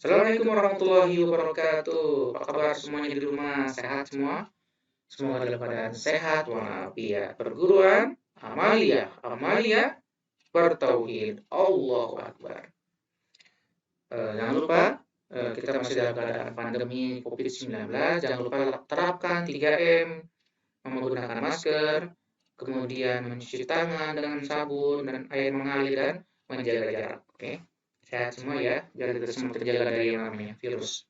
Assalamualaikum warahmatullahi wabarakatuh. Apa kabar semuanya di rumah? Sehat semua? Semoga dalam keadaan sehat walafiat. Perguruan Amalia bertauhid. Allahu Akbar. Jangan lupa kita masih dalam keadaan pandemi COVID-19. Jangan lupa terapkan 3M, menggunakan masker, kemudian mencuci tangan dengan sabun dan air mengalir dan menjaga jarak. Oke, sehat semua ya, biar kita semua terjaga dari yang namanya virus.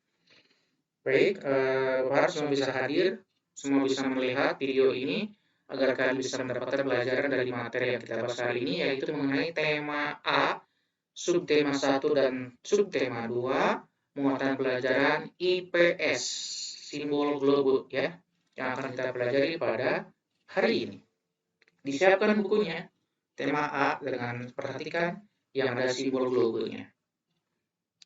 Baik, Bapak harap semua bisa hadir, semua bisa melihat video ini, agar kalian bisa mendapatkan pelajaran dari materi yang kita bahas hari ini, yaitu mengenai tema A, subtema 1 dan subtema 2, muatan pelajaran IPS, simbol globe ya, yang akan kita pelajari pada hari ini. Disiapkan bukunya, tema A dengan perhatikan yang ada simbol globenya.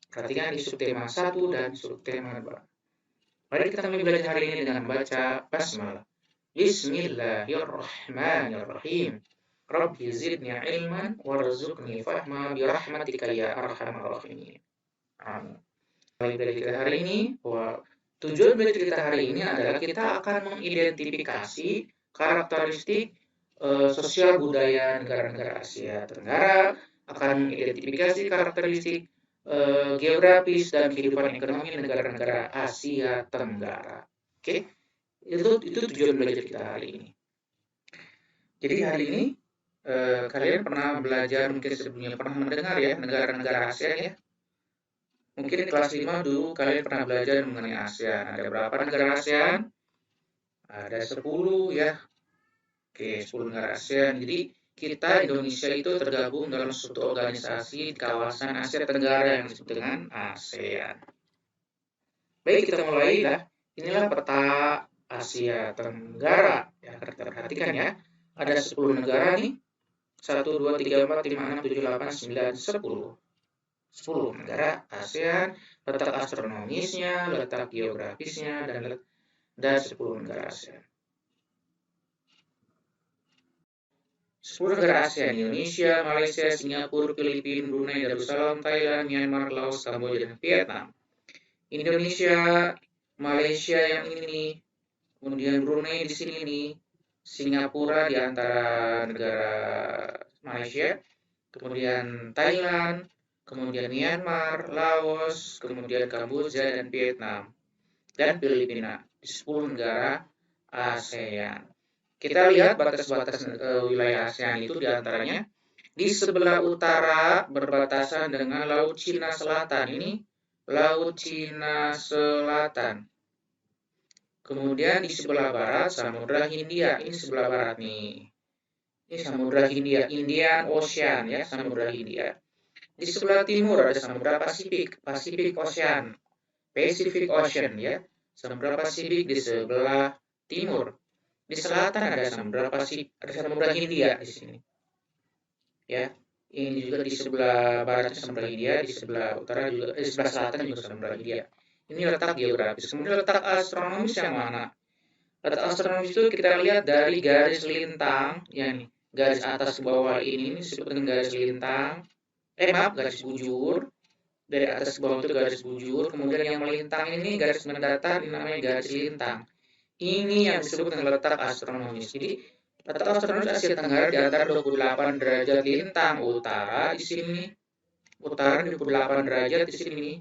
Perhatikan di subtema 1 dan subtema 2. Mari kita mulai belajar hari ini dengan membaca basmalah. Bismillahirrahmanirrahim. Rabbi zidni ilman warzuqni fahma birahmatika ya arhamar rahimin. Amin. Belajar kita hari ini, tujuan belajar kita hari ini adalah kita akan mengidentifikasi karakteristik sosial budaya negara-negara Asia Tenggara, akan mengidentifikasi karakteristik geografis dan kehidupan ekonomi negara-negara Asia Tenggara. Oke, itu tujuan belajar kita hari ini. Jadi hari ini kalian pernah belajar, mungkin sebelumnya pernah mendengar ya negara-negara ASEAN ya. Mungkin di kelas 5 dulu kalian pernah belajar mengenai ASEAN. Ada berapa negara ASEAN? Ada 10 ya. Oke, 10 negara ASEAN. Jadi kita Indonesia itu tergabung dalam suatu organisasi di kawasan Asia Tenggara yang disebut dengan ASEAN. Baik, kita mulai lah. Inilah peta Asia Tenggara. Ya, kita perhatikan ya. Ada 10 negara nih. 1, 2, 3, 4, 5, 6, 7, 8, 9, 10. 10 negara ASEAN, letak astronomisnya, letak geografisnya, dan 10 negara ASEAN. 10 negara ASEAN, Indonesia, Malaysia, Singapura, Filipina, Brunei Darussalam, Thailand, Myanmar, Laos, Kamboja, dan Vietnam. Indonesia, Malaysia yang ini, kemudian Brunei di sini nih, Singapura di antara negara Malaysia, kemudian Thailand, kemudian Myanmar, Laos, kemudian Kamboja dan Vietnam, dan Filipina di 10 negara ASEAN. Kita lihat batas-batas wilayah ASEAN itu diantaranya di sebelah utara berbatasan dengan Laut Cina Selatan. Ini Laut Cina Selatan. Kemudian di sebelah barat Samudra Hindia. Ini sebelah barat nih. Ini Samudra Hindia, Indian Ocean ya, Samudra Hindia. Di sebelah timur ada Samudra Pasifik, Pacific Ocean, Pacific Ocean ya. Samudra Pasifik di sebelah timur. Di selatan ada Samudra Pasifik, ada Samudra Hindia di sini. Ya. Ini juga di sebelah barat Samudra Hindia, di sebelah utara juga, di sebelah selatan juga Samudra Hindia. Ini letak geografis. Kemudian letak astronomis yang mana? Letak astronomis itu kita lihat dari garis lintang, ya nih, garis atas ke bawah ini disebut dengan garis lintang. Garis bujur. Dari atas ke bawah itu garis bujur. Kemudian yang melintang ini garis mendatar, ini namanya garis lintang. Ini yang disebut dengan letak astronomis. Jadi letak astronomis Asia Tenggara di antara 28 derajat lintang utara di sini. Utara 28 derajat di sini.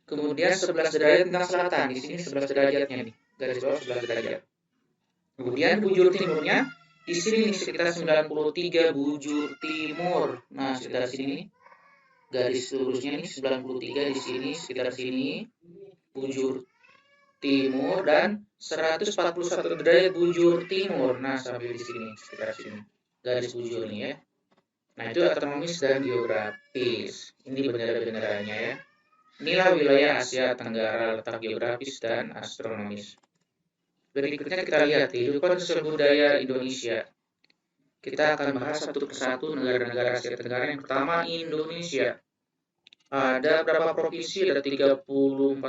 Kemudian 11 derajat lintang selatan di sini 11 derajatnya nih. Garis bawah 11 derajat. Kemudian bujur timurnya di sini nih sekitar 93 bujur timur. Nah, sekitar sini garis lurusnya nih 93 di sini sekitar sini bujur timur dan 141 derajat bujur timur. Nah, sampai di sini sekitar sini garis bujur nih ya. Nah, itu astronomis dan geografis. Ini bendera-benderanya ya. Inilah wilayah Asia Tenggara, letak geografis dan astronomis. Berikutnya kita lihat kehidupan sosial budaya Indonesia. Kita akan bahas satu persatu negara-negara Asia Tenggara. Yang pertama Indonesia. Ada berapa provinsi? Ada 34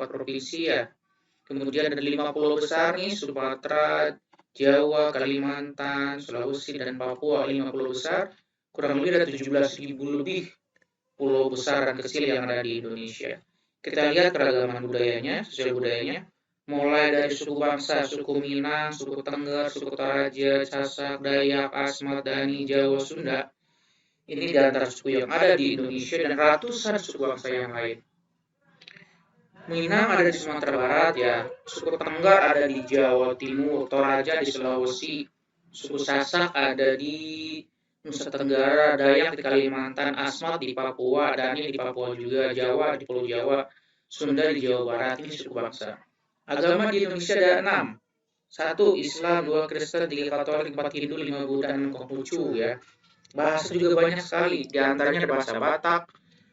provinsi ya. Kemudian ada 5 pulau besar nih, Sumatera, Jawa, Kalimantan, Sulawesi, dan Papua. 5 pulau besar. Kurang lebih ada 17.000 lebih pulau besar dan kecil yang ada di Indonesia. Kita lihat keragaman budayanya, sosial budayanya, mulai dari suku bangsa, suku Minang, suku Tengger, suku Toraja, Sasak, Dayak, Asmat, Dani, Jawa, Sunda. Ini di antara suku yang ada di Indonesia dan ratusan suku bangsa yang lain. Minang ada di Sumatera Barat ya, suku Tengger ada di Jawa Timur, Toraja di Sulawesi, suku Sasak ada di Nusa Tenggara, Dayak di Kalimantan, Asmat di Papua, Dani di Papua juga, Jawa di Pulau Jawa, Sunda di Jawa Barat. Ini suku bangsa. Agama di Indonesia ada 6. 1 Islam, 2 Kristen, 3 Katolik, 4 Hindu, 5 Buddha, dan Konghucu ya. Bahasa juga banyak sekali, di antaranya ada bahasa Batak,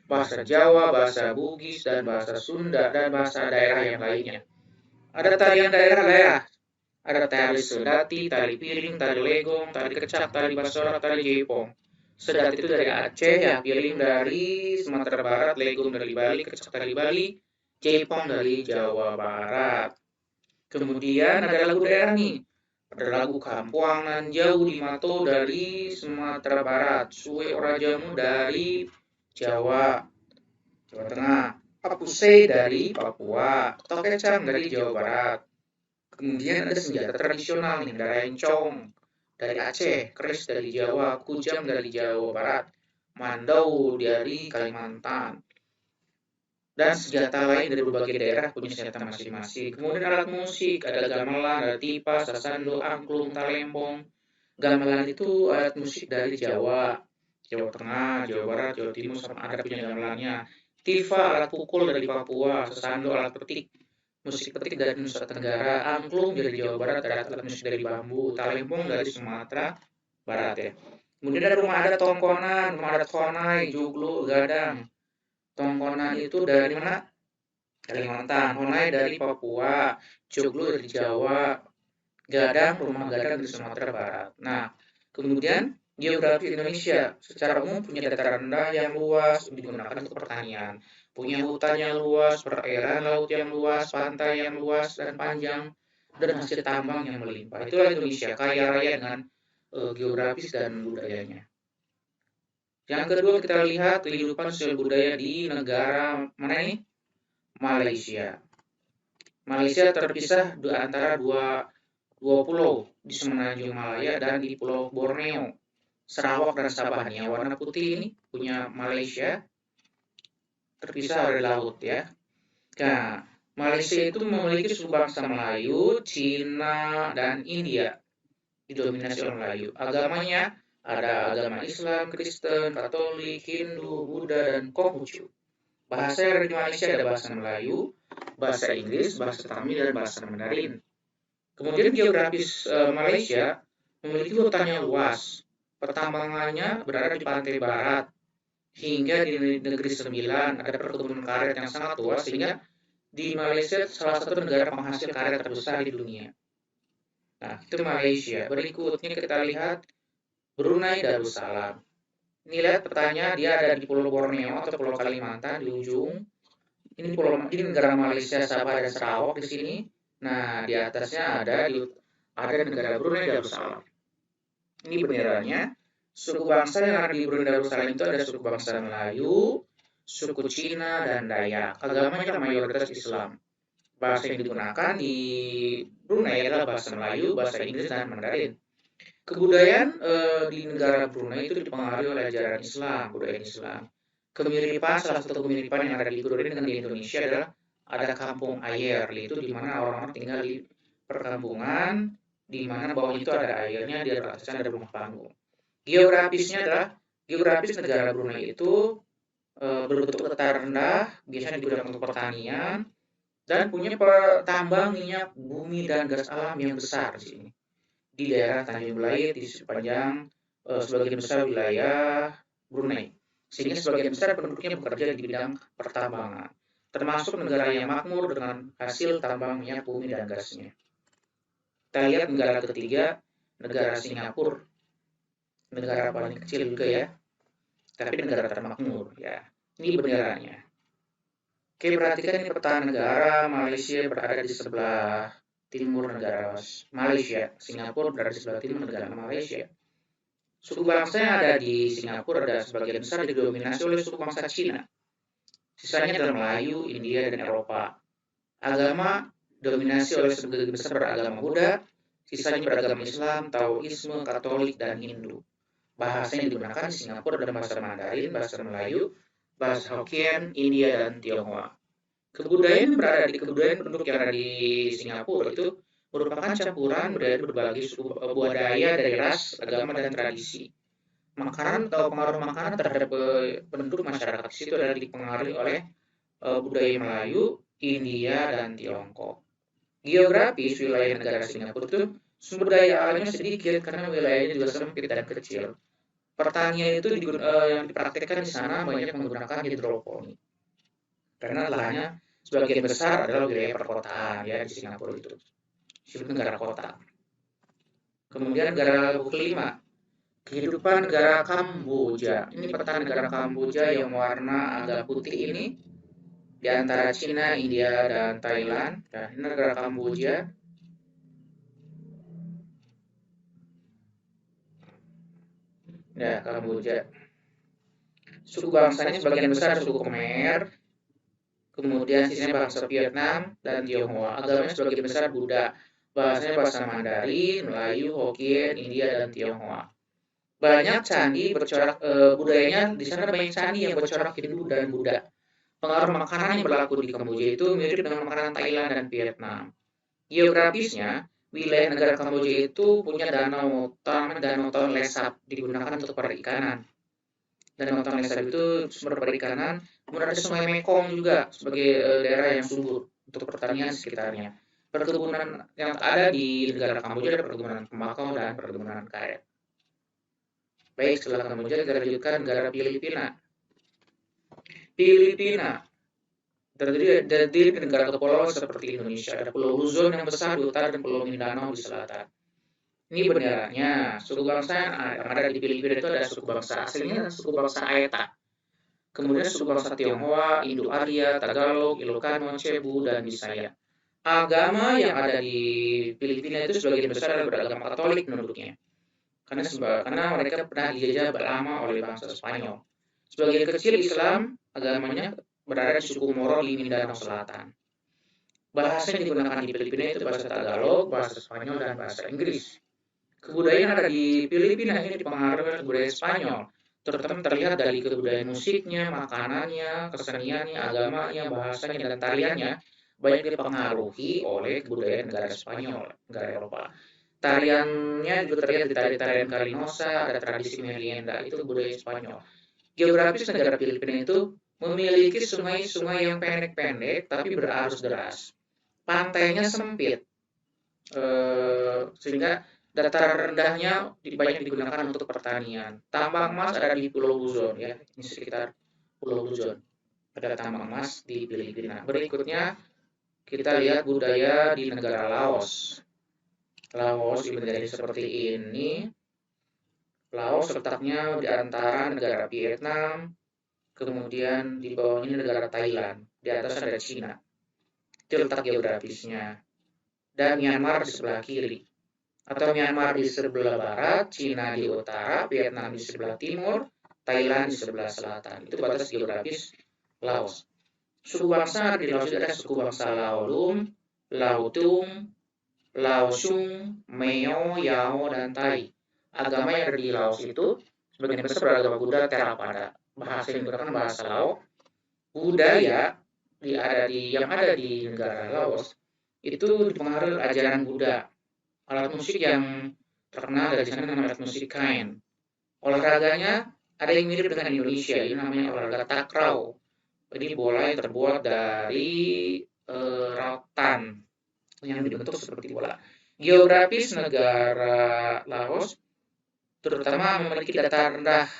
bahasa Jawa, bahasa Bugis, dan bahasa Sunda, dan bahasa daerah yang lainnya. Ada tarian daerah-daerah, ada tari sedati, tari piring, tari legong, tari kecak, tari basora, tari jaipong. Sedati itu dari Aceh, ya, piring dari Sumatera Barat, legong dari Bali, kecak dari Bali, jaipong dari Jawa Barat. Kemudian ada lagu daerah nih. Ada lagu Kampuangan Jauh di Mato dari Sumatera Barat, Suwe Ora Jamu dari Jawa Tengah, Papuse dari Papua, Tokecang dari Jawa Barat. Kemudian ada senjata tradisional nih, ada rencong dari Aceh, keris dari Jawa, kujang dari Jawa Barat, mandau dari Kalimantan, dan senjata lain dari berbagai daerah punya senjata masing-masing. Kemudian alat musik, ada gamelan, ada tipa, sasando, angklung, talempong. Gamelan itu alat musik dari Jawa, Jawa Tengah, Jawa Barat, Jawa Timur, sama ada punya gamelannya. Tifa alat pukul dari Papua, sasando alat petik, musik petik dari Nusa Tenggara, angklung dari Jawa Barat, ada alat musik dari bambu, talempong dari Sumatera Barat ya. Kemudian ada rumah adat Tongkonan, rumah adat Konai, Joglo, Gadang. Tongkonan itu dari mana? Kalimantan, Honai dari Papua, Joglo dari Jawa, Gadang, rumah Gadang dari Sumatera Barat. Nah, kemudian geografi Indonesia secara umum punya dataran rendah yang luas digunakan untuk pertanian, punya hutan yang luas, perairan laut yang luas, pantai yang luas dan panjang, dan hasil tambang yang melimpah. Itulah Indonesia, kaya raya dengan geografis dan budayanya. Yang kedua kita lihat kehidupan sosial budaya di negara mana ini? Malaysia. Malaysia terpisah di antara dua pulau di semenanjung Malaya dan di Pulau Borneo, Sarawak dan Sabah. Yang warna putih ini punya Malaysia, terpisah oleh laut ya. Nah, Malaysia itu memiliki suku bangsa Melayu, Cina, dan India. Didominasi oleh Melayu. Agamanya ada agama Islam, Kristen, Katolik, Hindu, Buddha, dan Konghucu. Bahasa yang ada di Malaysia ada bahasa Melayu, bahasa Inggris, bahasa Tamil, dan bahasa Mandarin. Kemudian geografis Malaysia memiliki hutan yang luas. Pertambangannya berada di pantai barat hingga di negeri Sembilan ada perkebunan karet yang sangat luas sehingga di Malaysia salah satu negara penghasil karet terbesar di dunia. Nah, itu Malaysia. Berikutnya kita lihat Brunei Darussalam. Ini lihat petanya, dia ada di Pulau Borneo atau Pulau Kalimantan di ujung. Ini negara Malaysia, Sabah dan Sarawak di sini. Nah, di atasnya ada negara Brunei Darussalam. Ini benderanya. Suku bangsa yang ada di Brunei Darussalam itu ada suku bangsa Melayu, suku Cina, dan Dayak. Agamanya mayoritas Islam. Bahasa yang digunakan di Brunei adalah bahasa Melayu, bahasa Inggris, dan Mandarin. Kebudayaan di negara Brunei itu dipengaruhi oleh ajaran Islam, budaya Islam. Salah satu kemiripan yang ada di Brunei dengan di Indonesia adalah ada kampung ayer, yaitu di mana orang-orang tinggal di perkampungan, di mana bawah itu ada airnya, di atasnya ada rumah panggung. Geografis negara Brunei itu berbentuk dataran rendah, biasanya digunakan untuk pertanian, dan punya tambang minyak bumi dan gas alam yang besar di sini. Di daerah Tanjung Balai di sepanjang sebagian besar wilayah Brunei. Sehingga sebagian besar penduduknya bekerja di bidang pertambangan, termasuk negara yang makmur dengan hasil tambang minyak bumi dan gasnya. Kita lihat negara ketiga, negara Singapura. Negara paling kecil juga ya, tapi negara termakmur ya. Ini benderanya. Oke, perhatikan ini peta negara. Malaysia berada di sebelah timur negara Malaysia. Singapura berada di sebelah timur negara Malaysia. Suku bangsa yang ada di Singapura ada sebagian besar didominasi oleh suku bangsa Cina. Sisanya adalah Melayu, India, dan Eropa. Agama dominasi oleh sebagian besar beragama Buddha, sisanya beragama Islam, Taoisme, Katolik, dan Hindu. Bahasa yang digunakan di Singapura adalah bahasa Mandarin, bahasa Melayu, bahasa Hokkien, India, dan Tionghoa. Kebudayaan penduduk yang ada di Singapura itu merupakan campuran budaya berbagai suku budaya dari ras, agama, dan tradisi. Makanan atau pengaruh makanan terhadap penduduk masyarakat di situ adalah dipengaruhi oleh budaya Melayu, India, dan Tiongkok. Geografis wilayah negara Singapura itu sumber daya alamnya sedikit karena wilayahnya juga sempit dan kecil. Pertanian itu yang dipraktikkan di sana banyak menggunakan hidroponik. Karena lahannya sebagian besar adalah wilayah perkotaan ya di Singapura itu. Disebut negara kota. Kemudian negara kelima, kehidupan negara Kamboja. Ini peta negara Kamboja yang warna agak putih ini di antara Cina, India, dan Thailand. Nah, ini negara Kamboja. Ya, Kamboja. Suku bangsanya sebagian besar suku Khmer, kemudian sisanya bangsa Vietnam dan Tionghoa. Agamanya sebagian besar Buddha. Bahasanya bahasa Mandarin, Melayu, Hokkien, India, dan Tionghoa. Banyak candi bercorak budayanya di sana banyak candi yang bercorak Hindu dan Buddha. Pengaruh makanan yang berlaku di Kamboja itu mirip dengan makanan Thailand dan Vietnam. Geografisnya, wilayah negara Kamboja itu punya danau Tonle Sap digunakan untuk perikanan. Danau Tonle Sap itu sumber perikanan. Kemudian ada Sungai Mekong juga sebagai daerah yang subur untuk pertanian sekitarnya. Perkebunan yang ada di negara Kamboja ada perkebunan tembakau dan perkebunan karet. Baik, setelah Kamboja kita lanjutkan negara Filipina. Filipina terdiri dari negara kepulauan seperti Indonesia. Ada Pulau Luzon yang besar di utara dan Pulau Mindanao di selatan. Ini benderanya. Suku bangsa yang ada di Filipina itu ada suku bangsa aslinya dan suku bangsa Aeta. Kemudian suku bangsa Tionghoa, Indo-Arya, Tagalog, Ilocano, Cebu, dan Bisaya. Agama yang ada di Filipina itu sebagian besar adalah beragama Katolik penduduknya. Karena mereka pernah dijajah lama oleh bangsa Spanyol. Sebagian kecil Islam agamanya berada di suku Moro di Mindanao Selatan. Bahasa yang digunakan di Filipina itu bahasa Tagalog, bahasa Spanyol, dan bahasa Inggris. Kebudayaan yang ada di Filipina ini dipengaruhi oleh budaya Spanyol, terutama terlihat dari kebudayaan musiknya, makanannya, keseniannya, agamanya, bahasanya, dan tariannya banyak dipengaruhi oleh kebudayaan negara Spanyol, negara Eropa. Tariannya juga terlihat di tarian Carinosa, ada tradisi merienda, itu budaya Spanyol. Geografis negara Filipina itu memiliki sungai-sungai yang pendek-pendek tapi berarus deras. Pantainya sempit, sehingga dataran rendahnya banyak digunakan untuk pertanian. Tambang emas ada di Pulau Luzon ya, ini sekitar Pulau Luzon. Ada tambang emas di Filipina. Berikutnya kita lihat budaya di negara Laos. Laos dibentuk seperti ini. Laos letaknya di antara negara Vietnam, kemudian di bawahnya negara Thailand, di atas ada Cina. Itu letak geografisnya. Dan Myanmar di sebelah kiri. Atau Myanmar di sebelah barat, Cina di utara, Vietnam di sebelah timur, Thailand di sebelah selatan. Itu batas geografis Laos. Suku bangsa di Laos ada suku bangsa Laolum, Lautung, Laosung, Meo, Yao, dan Tai. Agama yang ada di Laos itu sebagian besar beragama Buddha Theravada. Bahasa yang digunakan bahasa Lao. Budaya yang ada di negara Laos itu dipengaruhi ajaran Buddha. Alat musik yang terkenal dari sana namanya alat musik kain. Olahraganya ada yang mirip dengan Indonesia, ini namanya olahraga takraw. Ini bola yang terbuat dari rotan yang dibentuk seperti bola. Geografis negara Laos terutama memiliki dataran rendah,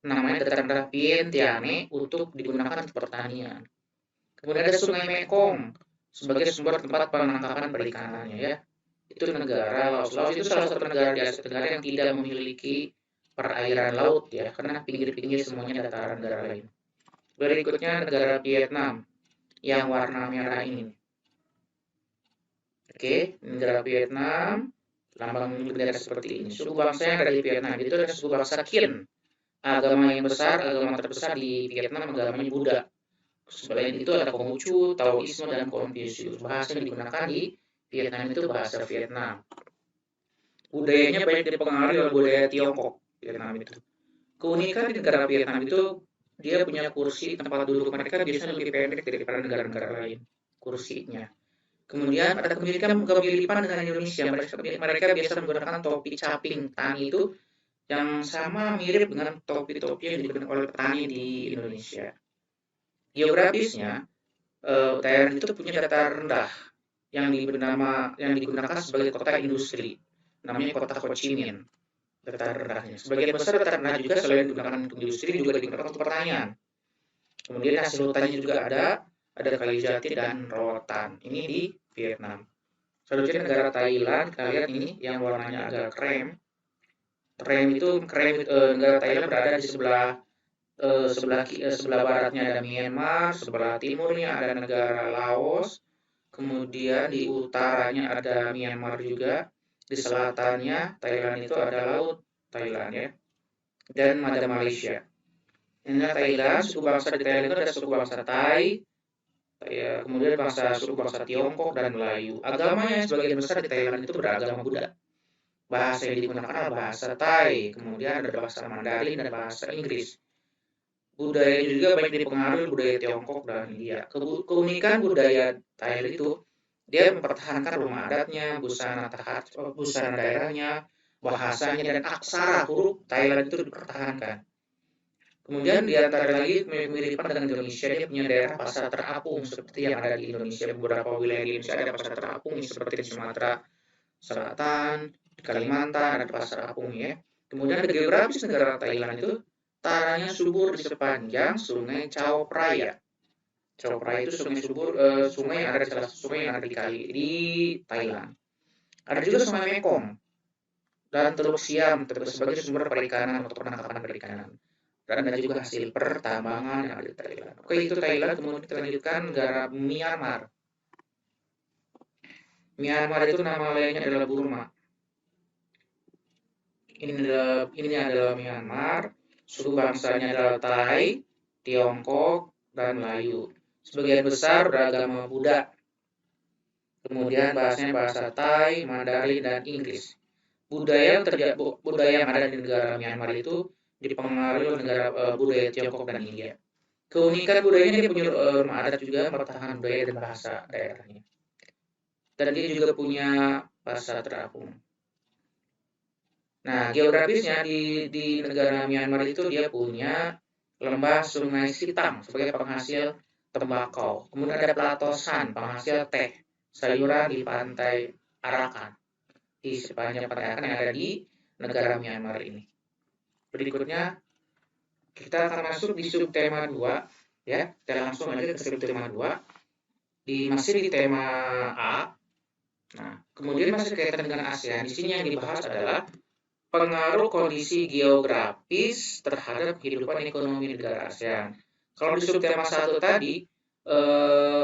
namanya dataran rendah Vientiane untuk digunakan untuk pertanian. Kemudian ada Sungai Mekong sebagai sumber tempat penangkapan perikanannya ya. Itu negara Laos. Laos itu salah satu negara di Asia Tenggara yang tidak memiliki perairan laut ya, karena pinggir-pinggir semuanya dataran negara lain. Berikutnya negara Vietnam yang warna merah ini. Oke, negara Vietnam, lambang bendera seperti ini. Suku bangsa yang ada di Vietnam itu ada suku bangsa Kin. Agama terbesar di Vietnam agamanya Buddha. Selain itu ada Konghucu, Taoisme, dan Konfusius. Bahasa yang digunakan di Vietnam itu bahasa Vietnam. Budayanya banyak dipengaruhi oleh budaya Tiongkok, Vietnam itu. Keunikan di negara Vietnam itu, dia punya kursi, tempat duduk mereka biasanya lebih pendek daripada negara-negara lain, kursinya. Kemudian ada kemiripan dengan Indonesia. Mereka biasa menggunakan topi caping tani itu yang sama mirip dengan topi-topi yang digunakan oleh petani di Indonesia. Geografisnya, Thailand itu punya dataran rendah yang digunakan sebagai kota industri, namanya kota Ho Chi Minh. Dataran rendahnya. Sebagian besar dataran rendah juga selain digunakan untuk industri juga digunakan untuk pertanian. Kemudian hasil hutannya juga ada kayu jati dan rotan. Ini di Vietnam. Selanjutnya negara Thailand, kita lihat ini yang warnanya agak krem. Negara Thailand berada di sebelah baratnya ada Myanmar, sebelah timurnya ada negara Laos, kemudian di utaranya ada Myanmar juga, di selatannya Thailand itu ada laut Thailand ya, dan ada Malaysia. Ini Thailand, suku bangsa di Thailand itu ada suku bangsa Thai, ya, kemudian suku bangsa Tiongkok dan Melayu. Agamanya sebagian besar di Thailand itu beragama Buddha. Bahasa yang digunakan adalah bahasa Thai, kemudian ada bahasa Mandarin dan bahasa Inggris. Budaya juga banyak dipengaruhi budaya Tiongkok dan India. Keunikan budaya Thailand itu, dia mempertahankan rumah adatnya, busana daerahnya, bahasanya, dan aksara huruf Thailand itu dipertahankan. Kemudian di antara lagi kemiripan dengan Indonesia, dia punya daerah pasar terapung seperti yang ada di Indonesia. Beberapa wilayah di Indonesia ada pasar terapung seperti di Sumatera Selatan, di Kalimantan ada pasar apung ya. Kemudian ada geografis negara Thailand itu, tanahnya subur di sepanjang sungai Chao Phraya. Chao Phraya itu sungai yang ada di salah satu sungai yang ada di Thailand. Ada juga sungai Mekong dan Teluk Siam sebagai sumber perikanan untuk penangkapan perikanan. Dan ada juga hasil pertambangan yang ada di Thailand. Oke, itu Thailand. Kemudian kita lanjutkan negara Myanmar. Myanmar itu nama lainnya adalah Burma. Ini adalah Myanmar. Suku bangsanya adalah Thai, Tiongkok, dan Melayu. Sebagian besar beragama Buddha. Kemudian bahasanya bahasa Thai, Mandarin, dan Inggris. Budaya yang ada di negara Myanmar itu dipengaruhi oleh budaya Tiongkok dan India. Keunikan budayanya, dia punya rumah adat juga, pertahanan budaya dan bahasa daerahnya. Dan dia juga punya bahasa terapung. Nah, geografisnya di negara Myanmar itu dia punya lembah Sungai Sitang sebagai penghasil tembakau. Kemudian ada Plato San, penghasil teh, sayuran di pantai Arakan. Di sepanjang pantai Arakan yang ada di negara Myanmar ini. Berikutnya, kita akan masuk di subtema 2. Ya, kita langsung aja ke subtema 2. Masih di tema A. Nah, kemudian masih kaitan dengan ASEAN. Di sini yang dibahas adalah pengaruh kondisi geografis terhadap kehidupan ekonomi negara ASEAN. Kalau di subtema 1 tadi,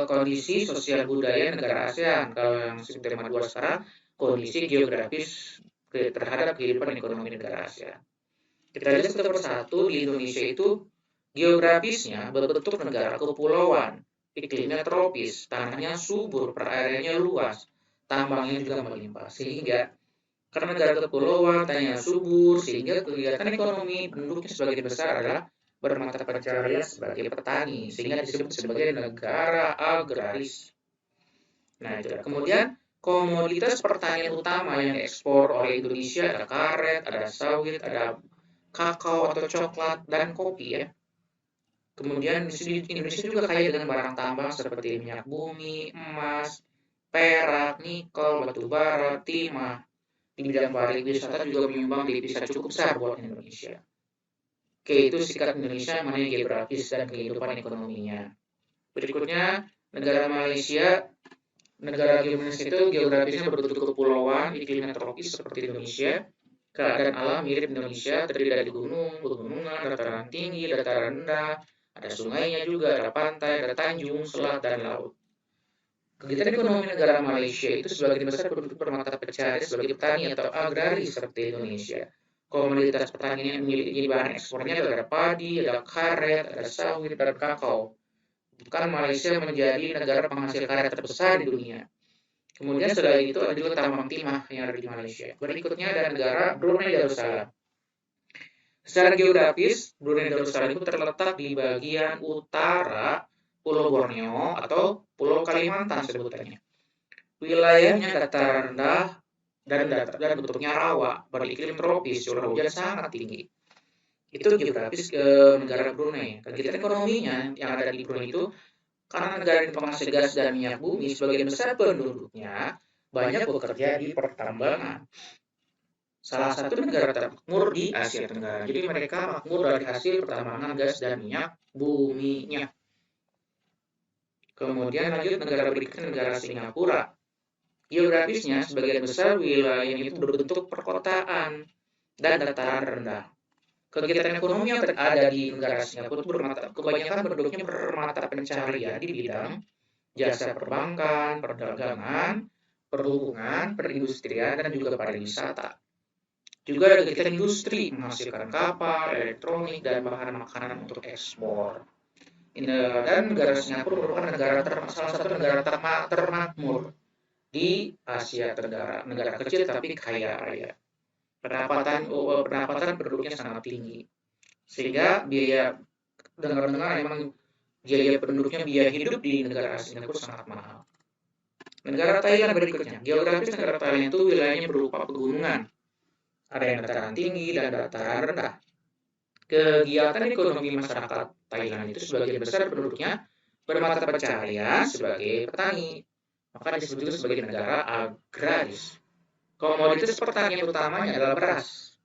kondisi sosial budaya negara ASEAN. Kalau yang subtema 2 sekarang, kondisi geografis terhadap kehidupan ekonomi negara ASEAN. Kita lihat satu persatu. Di Indonesia itu geografisnya berbentuk negara kepulauan, iklimnya tropis, tanahnya subur, perairannya luas, tambangnya juga melimpah, sehingga karena negara kepulauan, tanahnya subur, sehingga kegiatan ekonomi penduduknya sebagian besar adalah bermata pencaharian sebagai petani, sehingga disebut sebagai negara agraris. Nah, itu. Kemudian komoditas pertanian utama yang diekspor oleh Indonesia ada karet, ada sawit, ada kakao atau coklat, dan kopi ya. Kemudian di Indonesia juga kaya dengan barang tambang seperti minyak bumi, emas, perak, nikel, batu bara, timah. Di bidang pariwisata juga menyumbang devisa cukup besar buat Indonesia. Oke, itu sikap Indonesia mengenai geografis dan kehidupan ekonominya. Berikutnya, negara Malaysia. Negara Indonesia itu geografisnya berbentuk kepulauan, iklimnya tropis seperti Indonesia. Keadaan alam mirip Indonesia, terdiri dari gunung, pegunungan, dataran tinggi, dataran rendah, ada sungainya juga, ada pantai, ada tanjung, selat, dan laut. Kegiatan ekonomi negara Malaysia itu sebagian besar bermata pencaharian sebagai petani atau agraris seperti Indonesia. Komoditas pertanian yang menjadi bahan ekspornya ada padi, ada karet, ada sawit, dan kakao. Bukan Malaysia menjadi negara penghasil karet terbesar di dunia. Kemudian setelah itu ada juga tambang timah yang ada di Malaysia. Berikutnya ada negara Brunei Darussalam. Secara geografis, Brunei Darussalam itu terletak di bagian utara Pulau Borneo atau Pulau Kalimantan sebutannya. Wilayahnya dataran rendah dan bentuknya rawa, beriklim tropis, curah hujan sangat tinggi. Itu geografis ke negara Brunei. Kegiatan ekonominya yang ada di Brunei itu karena negara ini penghasil gas dan minyak bumi, sebagian besar penduduknya banyak bekerja di pertambangan. Salah satu negara termakmur di Asia Tenggara. Jadi mereka makmur dari hasil pertambangan gas dan minyak buminya. Kemudian lanjut negara berikutnya negara Singapura. Geografisnya sebagian besar wilayahnya itu berbentuk perkotaan dan dataran rendah. Kegiatan ekonomi yang ada di negara Singapura itu kebanyakan penduduknya bermata pencaharian di bidang jasa perbankan, perdagangan, perhubungan, perindustrian, dan juga pariwisata. Juga ada kegiatan industri menghasilkan kapal, elektronik, dan bahan makanan untuk ekspor. Dan negara Singapura merupakan salah satu negara termakmur di Asia Tenggara. Negara kecil tapi kaya raya. Pendapatan penduduknya sangat tinggi. Sehingga dengar-dengar emang biaya penduduknya, biaya hidup di negara Singapura sangat mahal. Negara Thailand berikutnya. Geografis negara Thailand itu wilayahnya berupa pegunungan. Ada yang dataran tinggi dan dataran rendah. Kegiatan ekonomi masyarakat Thailand itu sebagian besar penduduknya bermata pencaharian sebagai petani. Maka disebut juga sebagai negara agraris. Komoditas pertanian utamanya adalah beras.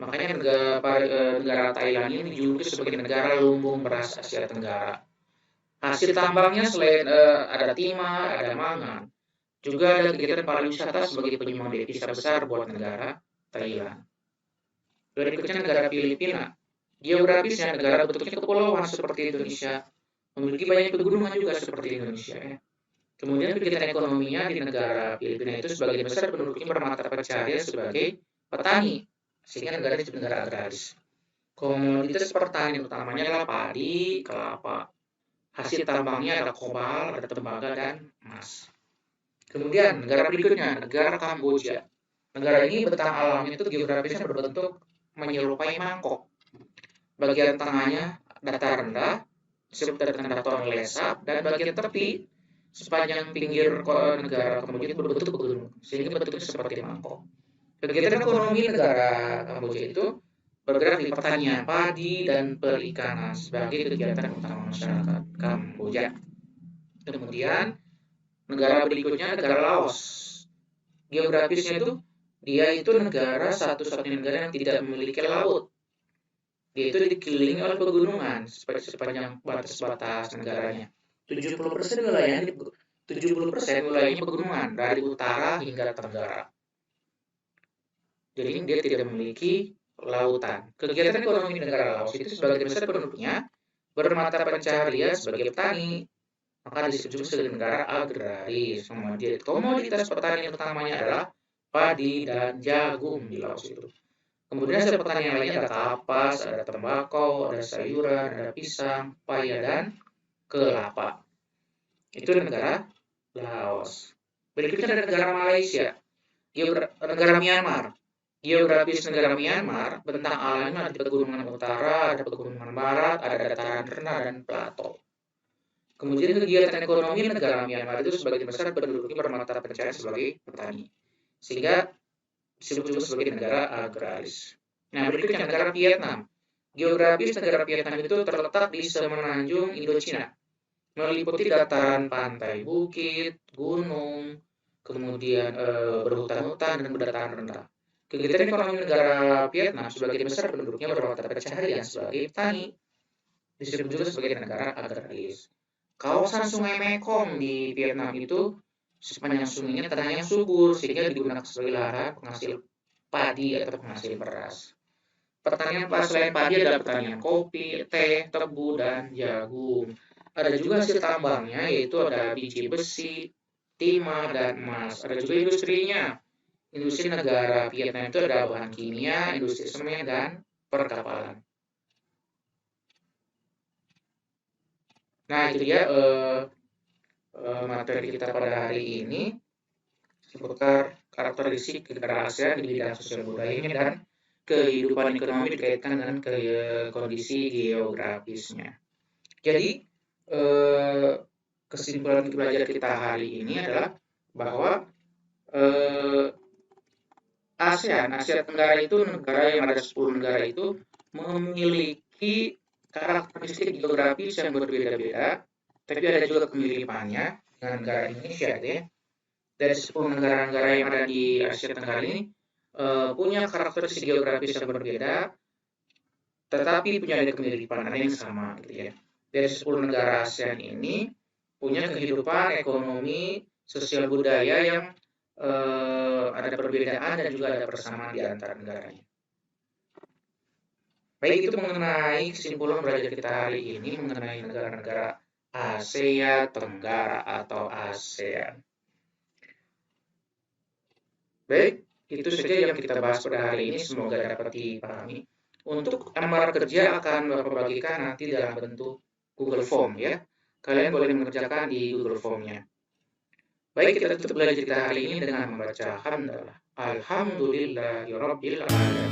Makanya negara Thailand ini dijuluki sebagai negara lumbung beras Asia Tenggara. Hasil tambangnya selain ada timah, ada mangan, juga ada kegiatan pariwisata sebagai penyumbang devisa besar buat negara Thailand. Berikutnya negara Filipina. Geografisnya negara bentuknya kepulauan seperti Indonesia, memiliki banyak pegunungan juga seperti Indonesia. Kemudian kegiatan ekonominya di negara Filipina itu sebagian besar penduduknya bermata pencaharian sebagai petani, sehingga negara itu negara agraris. Komoditas pertanian utamanya adalah padi, kelapa. Hasil tambangnya ada kobalt, ada tembaga, dan emas. Kemudian negara berikutnya, negara Kamboja. Negara ini bentang alamnya itu geografisnya berbentuk menyerupai mangkok. Bagian tengahnya datar rendah, disebut dengan dataran lesap, dan bagian tepi sepanjang pinggir negara Kamboja itu berbentuk pegunungan, sehingga bentuknya seperti mangkok. Kegiatan ekonomi negara Kamboja itu bergerak di pertanian, padi, dan perikanan sebagai kegiatan utama masyarakat Kamboja. Kemudian negara berikutnya negara Laos. Geografisnya itu dia itu negara satu-satunya negara yang tidak memiliki laut. Dia itu dikelilingi oleh pegunungan sepanjang batas-batas negaranya. 70% wilayahnya pegunungan dari utara hingga tenggara. Jadi dia tidak memiliki lautan. Kegiatan ekonomi negara Laos itu sebagian besar penduduknya bermata pencaharian sebagai petani. Maka disebut sebagai negara agraris. Komoditas pertanian utamanya adalah padi dan jagung di Laos itu. Kemudian hasil pertanian lainnya ada kapas, ada tembakau, ada sayuran, ada pisang, paya, dan kelapa. Itu negara Laos. Berikutnya ada negara Malaysia. Negara Myanmar. Geografis negara Myanmar, bentang alamnya ada pegunungan utara, ada pegunungan barat, ada dataran rendah, dan plato. Kemudian kegiatan ekonomi negara Myanmar itu sebagian besar penduduknya bermata pencaharian sebagai petani. Sehingga disebut juga sebagai negara agraris. Nah, berikutnya negara Vietnam. Geografis negara Vietnam itu terletak di semenanjung Indochina, meliputi dataran pantai, bukit, gunung, kemudian berhutan-hutan, dan dataran rendah. Kegiatan ekonomi negara Vietnam sebagian besar penduduknya bermata pencaharian sebagai petani, disebut juga sebagai negara agraris. Kawasan Sungai Mekong di Vietnam itu sepanjang sungainya tanahnya subur sehingga digunakan sebagai lahan penghasil padi atau penghasil beras. Pertanian selain padi ada pertanian kopi, teh, tebu, dan jagung. Ada juga hasil tambangnya yaitu ada biji besi, timah, dan emas. Ada juga industrinya. Industri negara Vietnam itu ada bahan kimia, industri semen, dan perkapalan. Nah, itu dia materi kita pada hari ini seputar karakteristik negara ASEAN di bidang sosial budayanya dan kehidupan ekonomi dikaitkan dengan kondisi geografisnya. Jadi, kesimpulan belajar kita hari ini adalah bahwa Asia Tenggara itu negara yang ada 10 negara itu memiliki karakteristik geografis yang berbeda-beda, tapi ada juga kemiripannya dengan negara Indonesia, gitu ya. Dari 10 negara-negara yang ada di Asia Tenggara ini punya karakteristik geografis yang berbeda, tetapi punya ada kemiripan, ada yang sama, gitu ya. Dari 10 negara ASEAN ini punya kehidupan ekonomi, sosial budaya yang ada perbedaan dan juga ada persamaan di antara negaranya. Baik, itu mengenai kesimpulan belajar kita hari ini mengenai negara-negara Asia Tenggara atau ASEAN. Baik, itu saja yang kita bahas pada hari ini. Semoga dapat dipahami. Untuk lamar kerja akan Bapak bagikan nanti dalam bentuk Google Form ya. Kalian boleh mengerjakan di Google Form-nya. Baik, kita tutup belajar kita hari ini dengan membaca hamdalah. Alhamdulillahirabbil alamin.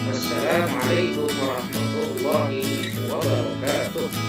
Wassalamualaikum warahmatullahi wabarakatuh.